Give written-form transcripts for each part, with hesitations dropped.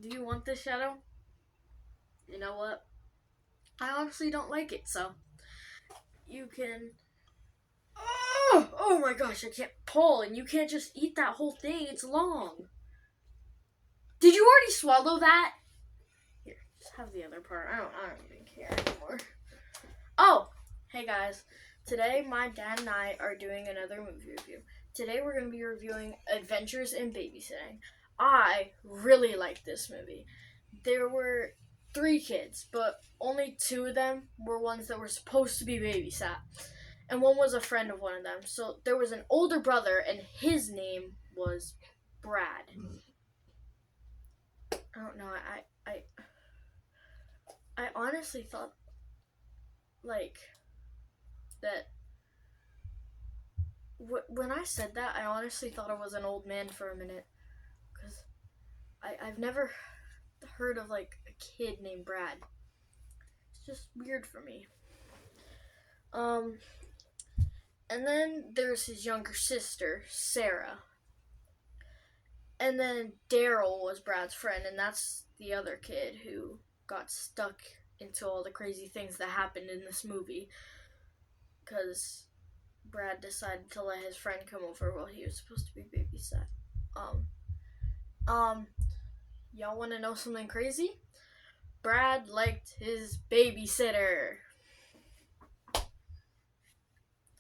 Do you want this shadow? You know what? I honestly don't like it, so you can. Oh my gosh, I can't pull, and you can't just eat that whole thing. It's long. Did you already swallow that? Here, just have the other part. I don't even care anymore. Oh, hey guys. Today, my dad and I are doing another movie review. Today, we're going to be reviewing Adventures in Babysitting. I really liked this movie. There were three kids, but only two of them were ones that were supposed to be babysat, and one was a friend of one of them. So there was an older brother, and his name was Brad. I don't know. I honestly thought like that when I said that, I honestly thought it was an old man for a minute, because I've never heard of like a kid named Brad. It's just weird for me. Um, and then there's his younger sister, Sarah. And then Daryl was Brad's friend, and that's the other kid who got stuck into all the crazy things that happened in this movie. Because Brad decided to let his friend come over while he was supposed to be babysat. Um, um, y'all want to know something crazy? Brad liked his babysitter.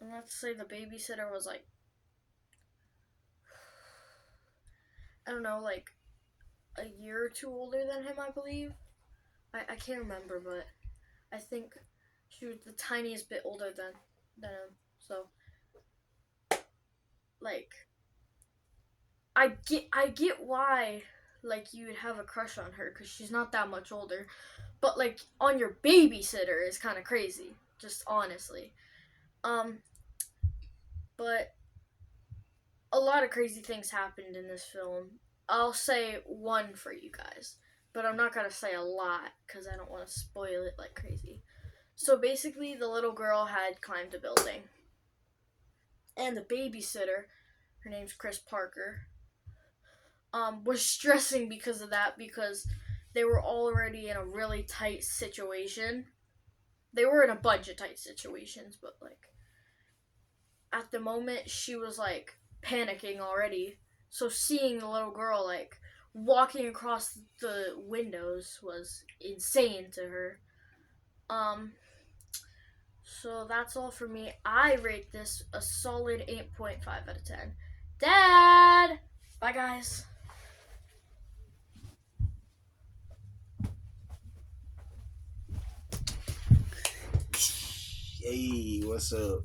And let's say the babysitter was like, I don't know, like a year or two older than him, I believe. I can't remember, but I think she was the tiniest bit older than him. So, like, I get why like you would have a crush on her because she's not that much older, but like on your babysitter is kind of crazy. Just honestly, um, but a lot of crazy things happened in this film. I'll say one for you guys, but I'm not gonna say a lot because I don't want to spoil it like crazy. So basically, the little girl had climbed a building, and the babysitter, her name's Chris Parker, was stressing because of that because they were already in a really tight situation. They were in a bunch of tight situations, but like at the moment she was like panicking already. So seeing the little girl like walking across the windows was insane to her. Um so that's all for me. I rate this a solid 8.5 out of 10. Dad! Bye guys. Hey, what's up?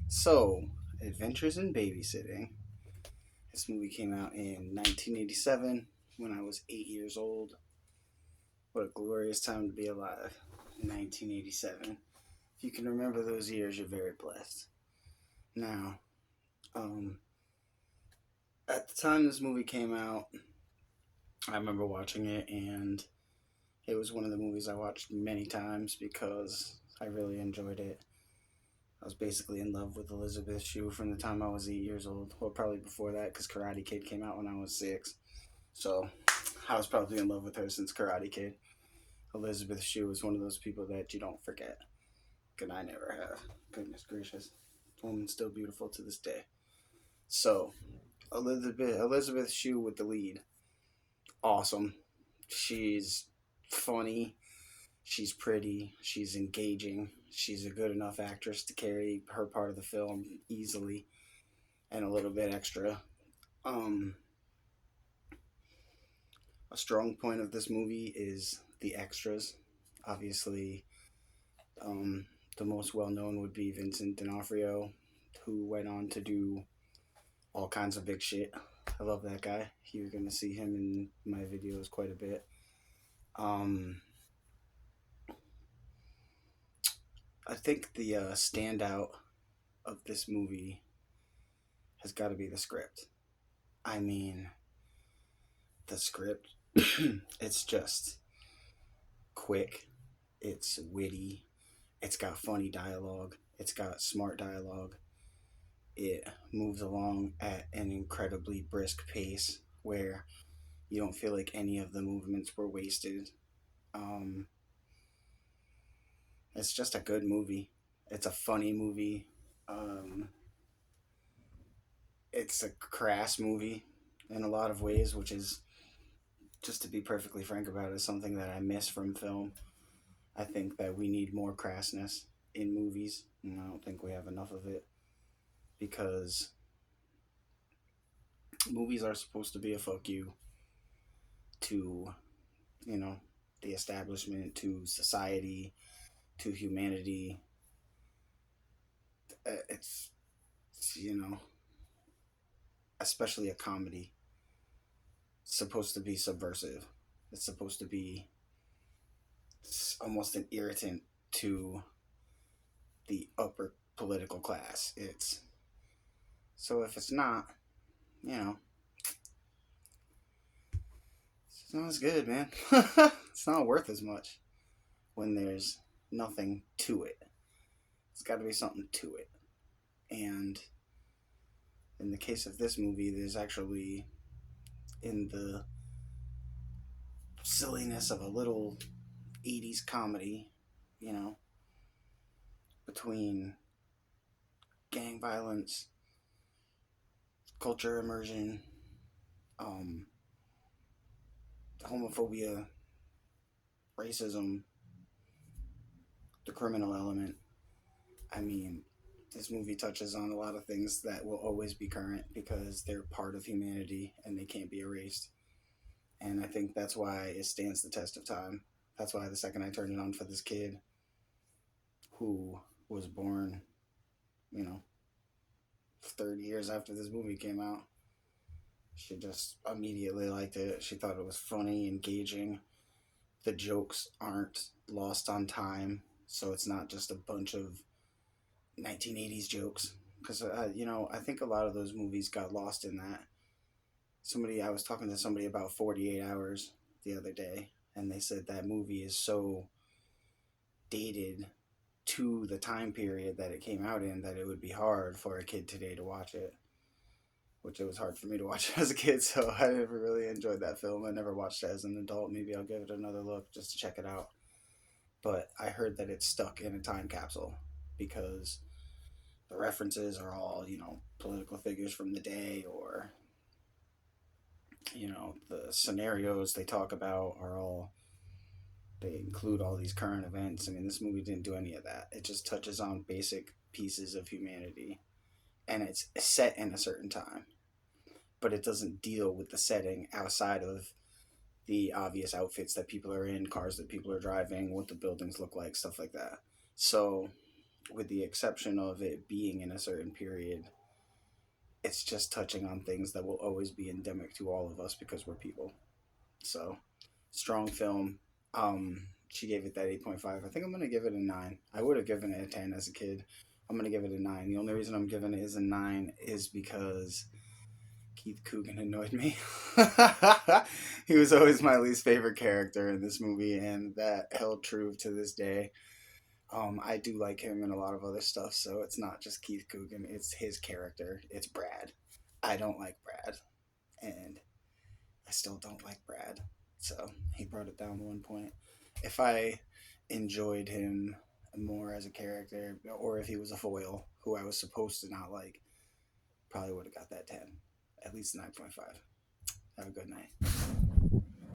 So, Adventures in Babysitting. This movie came out in 1987 when I was 8 years old. What a glorious time to be alive. 1987. If you can remember those years, you're very blessed. Now, um, at the time this movie came out, I remember watching it, and it was one of the movies I watched many times because I really enjoyed it. I was basically in love with Elizabeth Shue from the time I was 8 years old. Well, probably before that, because Karate Kid came out when I was 6. So I was probably in love with her since Karate Kid. Elizabeth Shue is one of those people that you don't forget. And I never have. Goodness gracious. The woman's still beautiful to this day. So, Elizabeth Shue with the lead. Awesome. She's funny. She's pretty. She's engaging. She's a good enough actress to carry her part of the film easily and a little bit extra. Um, a strong point of this movie is the extras. Obviously, um, the most well known would be Vincent D'Onofrio, who went on to do all kinds of big shit. I love that guy. You're gonna see him in my videos quite a bit. Um, I think the standout of this movie has got to be the script. I mean, the script, it's just quick, it's witty, it's got funny dialogue, it's got smart dialogue, it moves along at an incredibly brisk pace where You don't feel like any of the movements were wasted. Um, it's just a good movie. It's a funny movie. Um, it's a crass movie in a lot of ways, which is, just to be perfectly frank about it, is something that I miss from film. I think that we need more crassness in movies, and I don't think we have enough of it because movies are supposed to be a fuck you to, you know, the establishment, to society, to humanity. It's especially a comedy, it's supposed to be subversive. It's supposed to be almost an irritant to the upper political class. It's so if it's not, you know, it's not as good, man. It's not worth as much when there's nothing to it. It's got to be something to it. And in the case of this movie, there's actually, in the silliness of a little 80s comedy, you know, between gang violence, culture immersion, um, homophobia, racism, the criminal element. I mean, this movie touches on a lot of things that will always be current because they're part of humanity and they can't be erased. And I think that's why it stands the test of time. That's why the second I turned it on for this kid who was born, you know, 30 years after this movie came out, she just immediately liked it. She thought it was funny, engaging. The jokes aren't lost on time, so it's not just a bunch of 1980s jokes. Because, I think a lot of those movies got lost in that. I was talking to somebody about 48 Hours the other day, and they said that movie is so dated to the time period that it came out in that it would be hard for a kid today to watch it, which it was hard for me to watch as a kid, so I never really enjoyed that film. I never watched it as an adult. Maybe I'll give it another look just to check it out. But I heard that it's stuck in a time capsule because the references are all, political figures from the day, or, the scenarios they talk about are all, they include all these current events. I mean, this movie didn't do any of that. It just touches on basic pieces of humanity, and it's set in a certain time, but it doesn't deal with the setting outside of the obvious outfits that people are in, cars that people are driving, what the buildings look like, stuff like that. So, with the exception of it being in a certain period, it's just touching on things that will always be endemic to all of us because we're people. So, strong film. She gave it that 8.5. I think I'm gonna give it a 9. I would have given it a 10 as a kid. I'm gonna give it a 9. The only reason I'm giving it is a 9 is because Keith Coogan annoyed me. He was always my least favorite character in this movie, and that held true to this day. I do like him in a lot of other stuff, so it's not just Keith Coogan, it's his character. It's Brad. I don't like Brad, and I still don't like Brad. So he brought it down to 1 point. If I enjoyed him more as a character, or if he was a foil who I was supposed to not like, probably would have got that 10. At least 9.5. Have a good night.